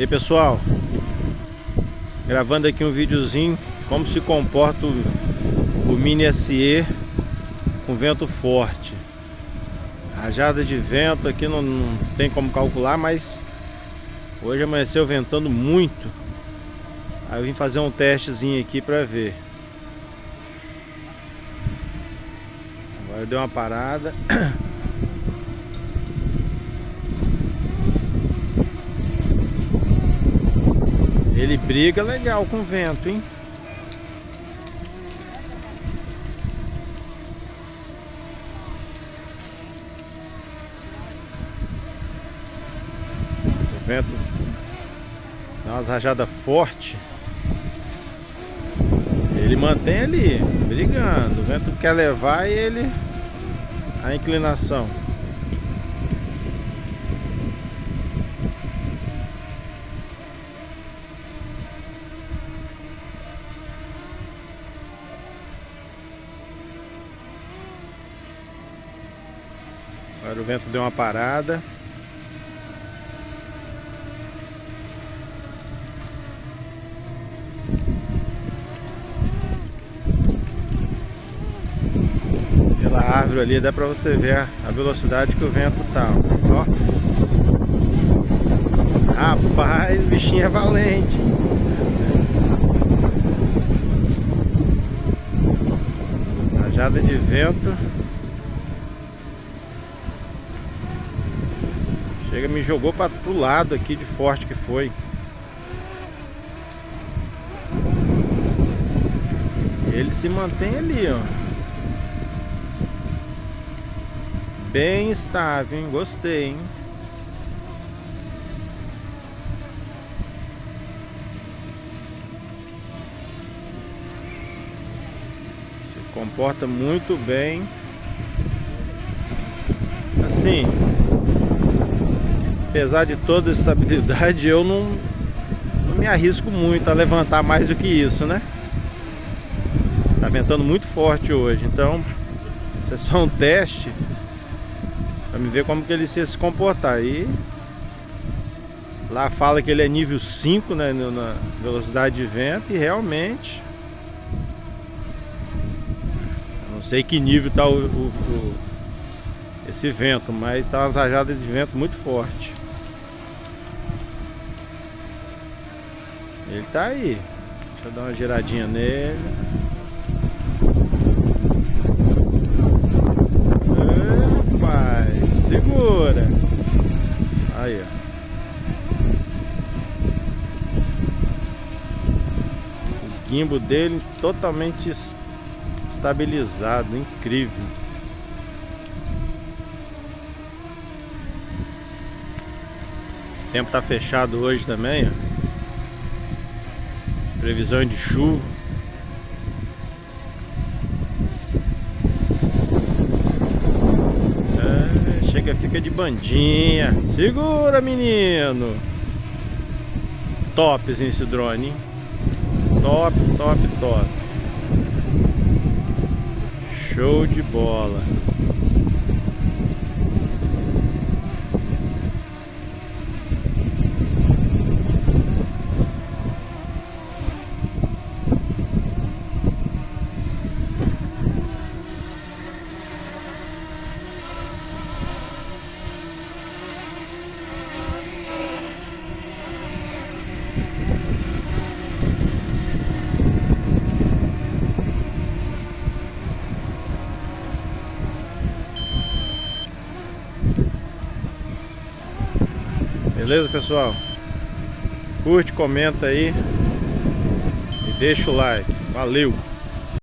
E aí, pessoal, gravando aqui um videozinho como se comporta o Mini SE com vento forte. Rajada de vento aqui não tem como calcular, mas hoje amanheceu ventando muito. Aí eu vim fazer um testezinho aqui para ver. Agora deu uma parada. Ele briga legal com o vento, hein? O vento dá umas rajadas fortes. Ele mantém ali, brigando. O vento quer levar ele a inclinação. Agora o vento deu uma parada. Pela árvore ali dá pra você ver a velocidade que o vento tá. Ó. Rapaz, o bichinho é valente. Rajada de vento. Chega, me jogou pro lado aqui de forte que foi. Ele se mantém ali, ó. Bem estável, hein? Gostei, hein? Se comporta muito bem. Assim, apesar de toda a estabilidade, eu não me arrisco muito a levantar mais do que isso, né? Tá ventando muito forte hoje, então isso é só um teste para me ver como que ele se comportar. E lá fala que ele é nível 5, né, na velocidade de vento, e realmente eu não sei que nível tá esse vento, mas tá umas rajadas de vento muito forte. Ele tá aí. Deixa eu dar uma giradinha nele. Rapaz, segura. Aí, ó. O gimbo dele totalmente estabilizado, incrível. O tempo tá fechado hoje também, ó. Previsão de chuva. Chega, fica de bandinha. Segura, menino. Tops esse drone, hein? Top, top, top. Show de bola. Beleza, pessoal? Curte, comenta aí e deixa o like. Valeu!